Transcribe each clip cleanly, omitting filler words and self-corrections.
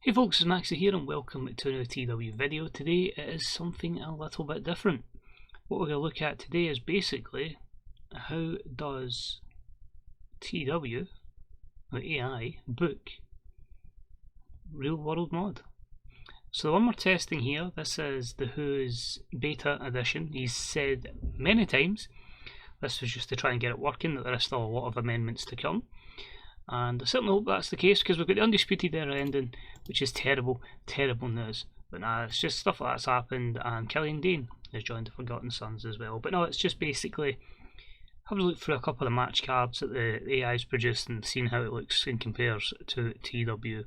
Hey folks, it's Maxie here and welcome to a new TEW video. Today it is something a little bit different. What we're going to look at today is basically how does TEW, the AI, book real world mod. So the one we're testing here, this is the Who's beta edition. He's said many times this was just to try and get it working, that there is still a lot of amendments to come. And I certainly hope that's the case, because we've got the Undisputed Era ending, which is terrible, terrible news. But nah, it's just stuff like that's happened, and Killian Dane has joined the Forgotten Sons as well. But no, it's just basically having a look through a couple of the match cards that the AI's produced and seeing how it looks and compares to TEW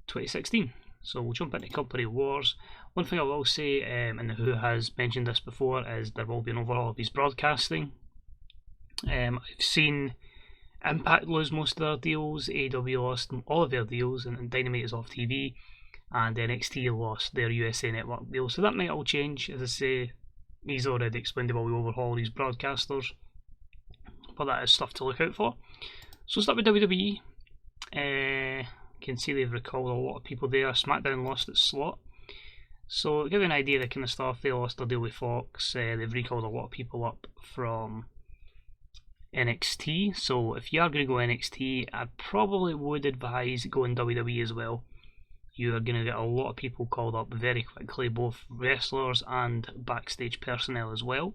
2016. So we'll jump into Company Wars. One thing I will say, and who has mentioned this before, is there will be an overhaul of his broadcasting. I've seen Impact lose most of their deals, AEW lost all of their deals, and Dynamite is off TV, and NXT lost their USA Network deal. So that might all change. As I say, he's already explained about the overhaul of these broadcasters, but that is stuff to look out for. So start with WWE. You can see they've recalled a lot of people there. SmackDown lost its slot. So to give you an idea of the kind of stuff, they lost their deal with Fox. They've recalled a lot of people up from NXT, so if you are going to go NXT, I probably would advise going WWE as well. You are going to get a lot of people called up very quickly, both wrestlers and backstage personnel as well.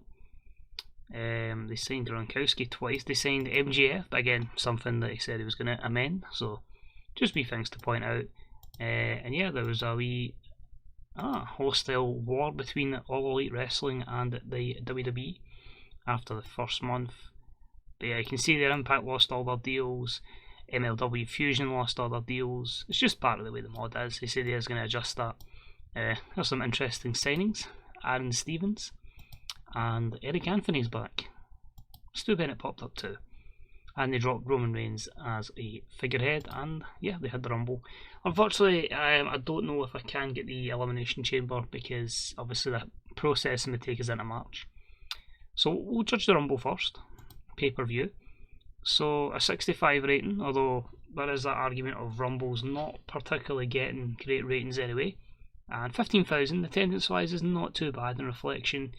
They signed Gronkowski twice, they signed MJF, but again, something that he said he was going to amend, so just wee things to point out. And yeah, there was a wee hostile war between All Elite Wrestling and the WWE after the first month. But yeah, you can see their Impact lost all their deals, MLW Fusion lost all their deals. It's just part of the way the mod is. They say they're going to adjust that. There's some interesting signings. Aaron Stevens and Eric Anthony's back. Stu Bennett popped up too. And they dropped Roman Reigns as a figurehead, and yeah, they had the Rumble. Unfortunately, I don't know if I can get the Elimination Chamber, because obviously the processing would take us into March. So we'll judge the Rumble first. Pay-per-view. So a 65 rating, although there is that argument of Rumble's not particularly getting great ratings anyway. And 15,000 attendance wise is not too bad in reflection.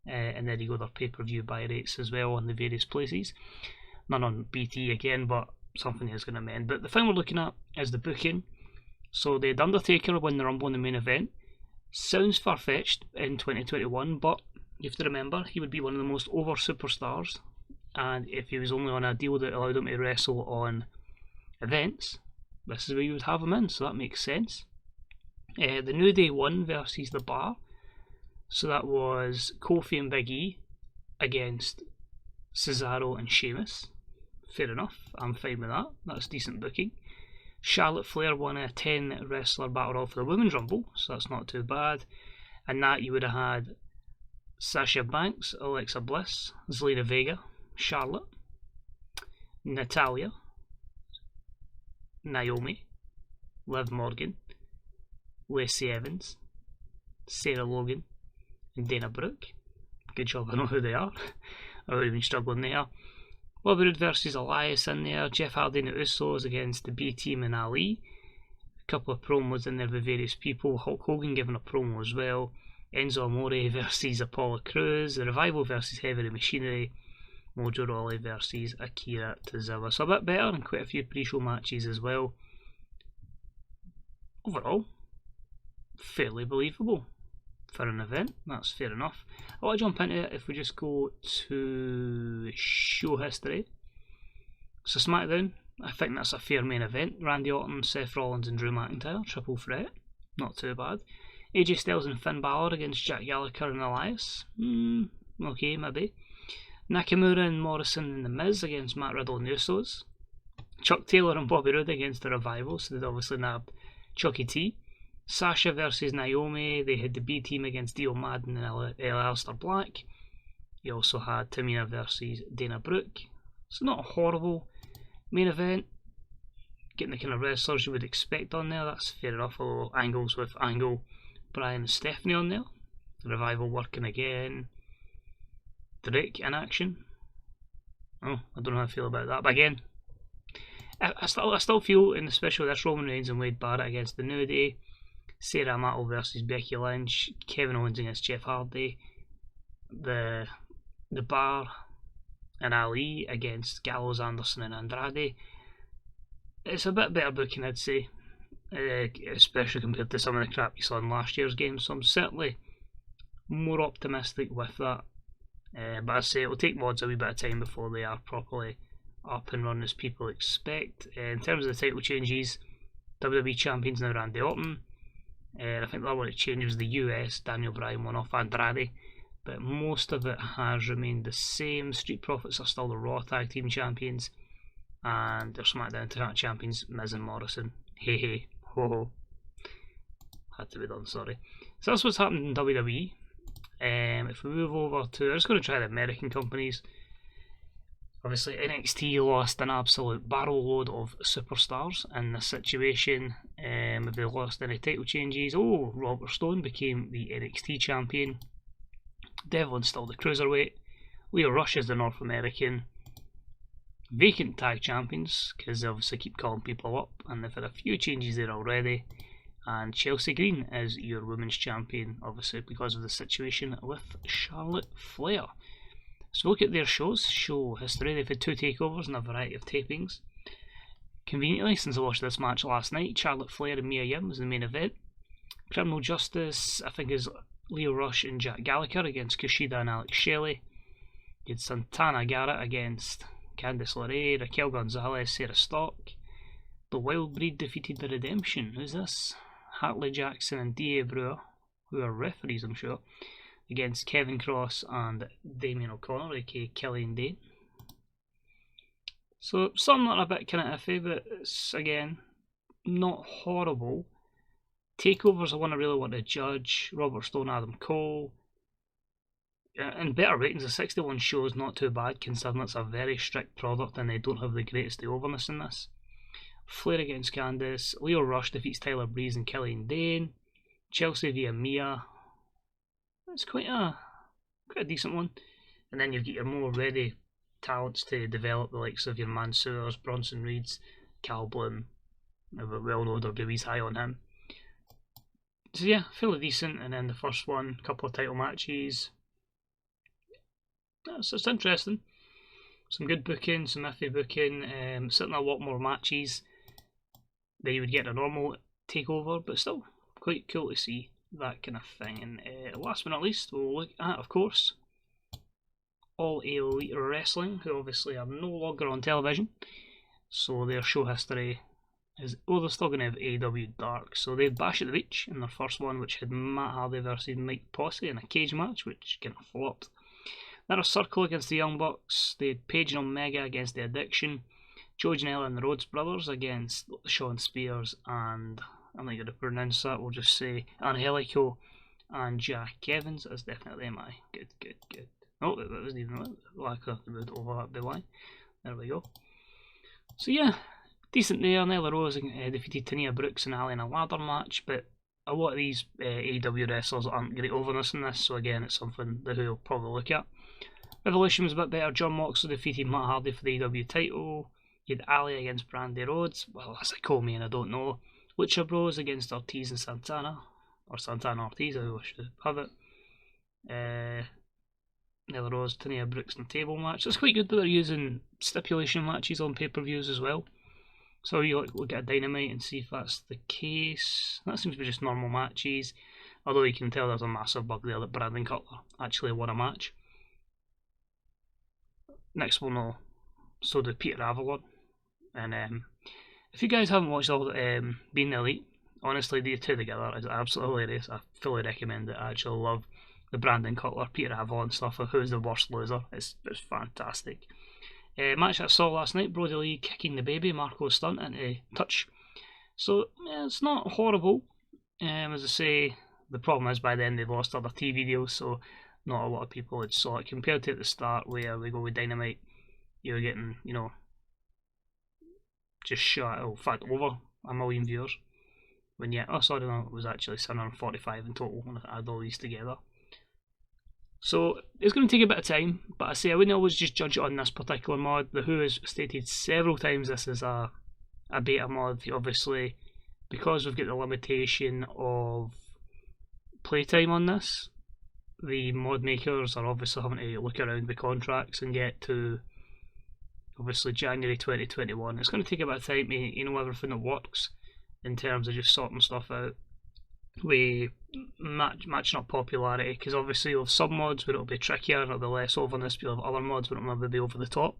And then you go their pay-per-view buy rates as well on the various places. None on BT again, but something is going to amend. But the thing we're looking at is the booking. So they had Undertaker win the Rumble in the main event. Sounds far-fetched in 2021, but you have to remember he would be one of the most over superstars. And if he was only on a deal that allowed him to wrestle on events, this is where you would have him in, so that makes sense. The New Day won versus The Bar, so that was Kofi and Big E against Cesaro and Sheamus. Fair enough, I'm fine with that, that's decent booking. Charlotte Flair won a 10 wrestler battle royal for the Women's Rumble, so that's not too bad. And that you would have had Sasha Banks, Alexa Bliss, Zelina Vega, Charlotte, Natalya, Naomi, Liv Morgan, Lacey Evans, Sarah Logan, and Dana Brooke. Good job, I know who they are. I would have been struggling there. Bobby Roode versus Elias in there. Jeff Hardy and the Usos against the B Team and Ali. A couple of promos in there with various people. Hulk Hogan giving a promo as well. Enzo Amore versus Apollo Crews. The Revival versus Heavy Machinery. Mojo Rawley versus Akira Tozawa. So a bit better, and quite a few pre-show matches as well. Overall, fairly believable for an event, that's fair enough. I want to jump into it if we just go to show history. So SmackDown, I think that's a fair main event. Randy Orton, Seth Rollins and Drew McIntyre, triple threat, not too bad. AJ Styles and Finn Balor against Jack Gallagher and Elias, okay, maybe. Nakamura and Morrison and The Miz against Matt Riddle and Usos. Chuck Taylor and Bobby Roode against the Revival, so they'd obviously nabbed Chucky T. Sasha versus Naomi, they had the B Team against Dio Madden and Aleister Black. You also had Tamina versus Dana Brooke. So not a horrible main event. Getting the kind of wrestlers you would expect on there, that's fair enough, although Angles with Angle, Bryan and Stephanie on there. The Revival working again. Drake in action. Oh, I don't know how I feel about that, but again, I still feel, and especially this Roman Reigns and Wade Barrett against the New Day, Sarah Amato versus Becky Lynch, Kevin Owens against Jeff Hardy, the Bar and Ali against Gallows, Anderson and Andrade. It's a bit better booking, I'd say, especially compared to some of the crap you saw in last year's game, so I'm certainly more optimistic with that. But I say it'll take mods a wee bit of time before they are properly up and running as people expect. In terms of the title changes, WWE Champion's now Randy Orton. I think that one it changed was the US, Daniel Bryan won off Andrade, but most of it has remained the same. Street Profits are still the Raw Tag Team Champions, and their SmackDown Tag Champions, Miz and Morrison. Hey hey, ho ho. Had to be done, sorry. So that's what's happened in WWE. If we move over to, I'm just going to try the American companies. Obviously NXT lost an absolute barrel load of superstars in this situation. If they lost any title changes, Robert Stone became the NXT champion. Devlin's still the cruiserweight. Leo Rush is the North American vacant tag champions, because they obviously keep calling people up, and they've had a few changes there already. And Chelsea Green is your women's champion, obviously because of the situation with Charlotte Flair. So look at their show history. They've had 2 takeovers and a variety of tapings. Conveniently, since I watched this match last night, Charlotte Flair and Mia Yim was the main event. Criminal Justice, I think, is Leo Rush and Jack Gallagher against Kushida and Alex Shelley. You had Santana Garrett against Candice LeRae, Raquel Gonzalez, Sarah Stock. The Wild Breed defeated The Redemption. Who's this? Hartley Jackson and D.A. Brewer, who are referees, I'm sure, against Kevin Cross and Damien O'Connor, aka Killian Dane. So some that are a bit kind of iffy, but it's again not horrible. Takeovers I really want to judge. Robert Stone, Adam Cole, and better ratings. The 61 shows not too bad considering it's a very strict product and they don't have the greatest overness in this. Flair against Candice, Leo Rush defeats Tyler Breeze and Killian Dane, Chelsea via Mia. It's quite a decent one. And then you've got your more ready talents to develop, the likes of your Mansoors, Bronson Reeds, Cal Bloom. We all know WWE's high on him. So yeah, fairly decent. And then the first one, a couple of title matches. So it's interesting. Some good booking, some iffy booking, certainly a lot more matches that you would get in a normal takeover, but still quite cool to see that kind of thing. And last but not least, we'll look at, of course, All Elite Wrestling, who obviously are no longer on television, so their show history is, they're still going to have AEW Dark. So they had Bash at the Beach in their first one, which had Matt Hardy versus Mike Posse in a cage match, which kind of flopped. Then a Circle against the Young Bucks. They had Paige and Omega against The Addiction. Joe Janela and the Rhodes Brothers against Sean Spears and, I'm not going to pronounce that, we'll just say Angelico and Jack Evans. That's definitely MI. Good. Oh, that wasn't even like a bit overlap the line. There we go. So yeah, decent there. Nyla Rose defeated Tania Brooks and Ali in a ladder match, but a lot of these AEW wrestlers aren't great overness in this, so again, it's something that we'll probably look at. Revolution was a bit better. John Moxley defeated Matt Hardy for the AEW title. You had Ali against Brandy Rhodes. Well, that's a co-main, I don't know. Lucha Bros against Ortiz and Santana. Or Santana Ortiz, I wish to have it. Nyla Rose, Tania Brooks in a table match. It's quite good that they're using stipulation matches on pay-per-views as well. So you look at a Dynamite and see if that's the case. That seems to be just normal matches. Although you can tell there's a massive bug there that Brandon Cutler actually won a match. Next we'll know. So did Peter Avalon. And if you guys haven't watched all Being the Elite, honestly, the two together is absolutely hilarious. I fully recommend it. I actually love the Brandon Cutler, Peter Avalon stuff of Who's the Worst Loser. It's fantastic. Match I saw last night, Brody Lee kicking the baby, Marco Stunt into touch. So yeah, it's not horrible. As I say, the problem is by then they've lost other TV deals, so not a lot of people had saw it compared to at the start where we go with Dynamite. You're getting, just shot, in fact, over 1 million viewers. When it was actually 745 in total when I add all these together. So it's going to take a bit of time, but I say I wouldn't always just judge it on this particular mod. The Who has stated several times this is a a beta mod, obviously, because we've got the limitation of playtime on this, the mod makers are obviously having to look around the contracts and get to obviously January 2021. It's going to take a bit of time to know everything that works in terms of just sorting stuff out with matching up popularity, because obviously you'll have some mods where it'll be trickier and it'll be less overness, but you'll have other mods where it'll maybe be over the top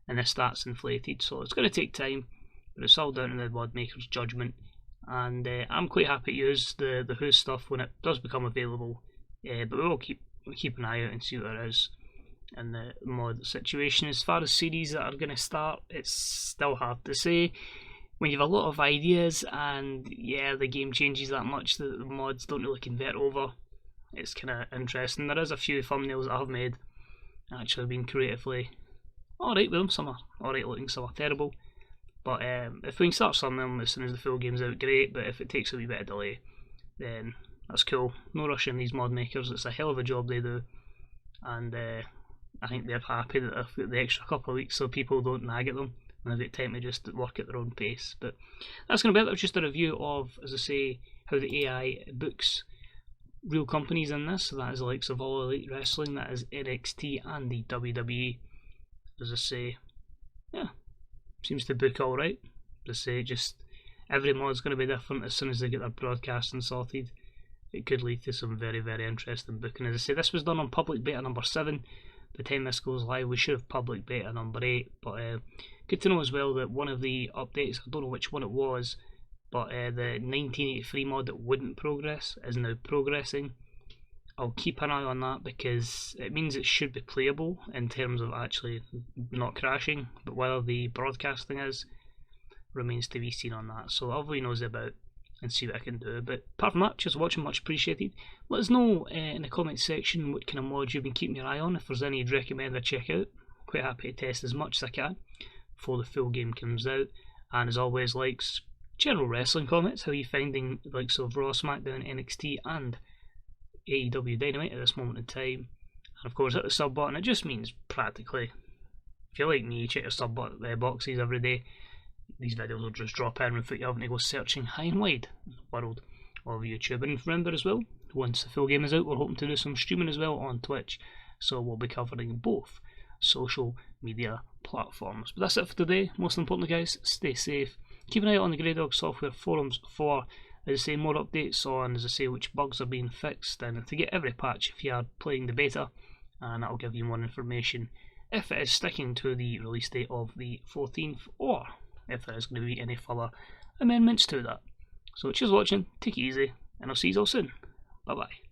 and the stats inflated. So it's going to take time, but it's all down to the mod maker's judgment. And I'm quite happy to use the Who stuff when it does become available, but we will keep an eye out and see what it is in the mod situation. As far as series that are going to start, it's still hard to say. When you have a lot of ideas and the game changes that much that the mods don't really convert over, it's kind of interesting. There is a few thumbnails that I've made actually been creatively alright with them. Some are alright looking, some are terrible. But if we can start some of them as soon as the full game's out, great. But if it takes a wee bit of delay, then that's cool. No rushing these mod makers, it's a hell of a job they do. And I think they're happy that they've got the extra couple of weeks so people don't nag at them and they've got time to just work at their own pace. But that's going to be it. That was just a review of, as I say, how the AI books real companies in this. So that is the likes of All Elite Wrestling, that is NXT and the WWE. As I say, seems to book alright. As I say, just every mod's going to be different as soon as they get their broadcasting sorted. It could lead to some very, very interesting booking. As I say, this was done on public beta number 7. By the time this goes live, we should have public beta number 8. But good to know as well that one of the updates, I don't know which one it was, but the 1983 mod that wouldn't progress is now progressing. I'll keep an eye on that because it means it should be playable in terms of actually not crashing, but whether the broadcasting is remains to be seen on that. So I'll have wee nosy about and see what I can do. But apart from that, just watching, much appreciated. Let us know in the comments section what kind of mods you've been keeping your eye on. If there's any you'd recommend I check out, quite happy to test as much as I can before the full game comes out. And as always, likes, general wrestling comments, how are you finding the likes of Raw, SmackDown, NXT and AEW Dynamite at this moment in time. And of course hit the sub button. It just means practically, if you're like me, check your sub boxes every day. These videos will just drop in without you having to go searching high and wide in the world of YouTube. And remember as well, once the full game is out, we're hoping to do some streaming as well on Twitch, so we'll be covering both social media platforms. But that's it for today. Most importantly, guys, stay safe. Keep an eye out on the Grey Dog Software forums for, as I say, more updates on, as I say, which bugs are being fixed, and to get every patch if you are playing the beta, and that'll give you more information if it is sticking to the release date of the 14th, or if there is going to be any further amendments to that. So cheers for watching, take it easy, and I'll see you all soon. Bye bye.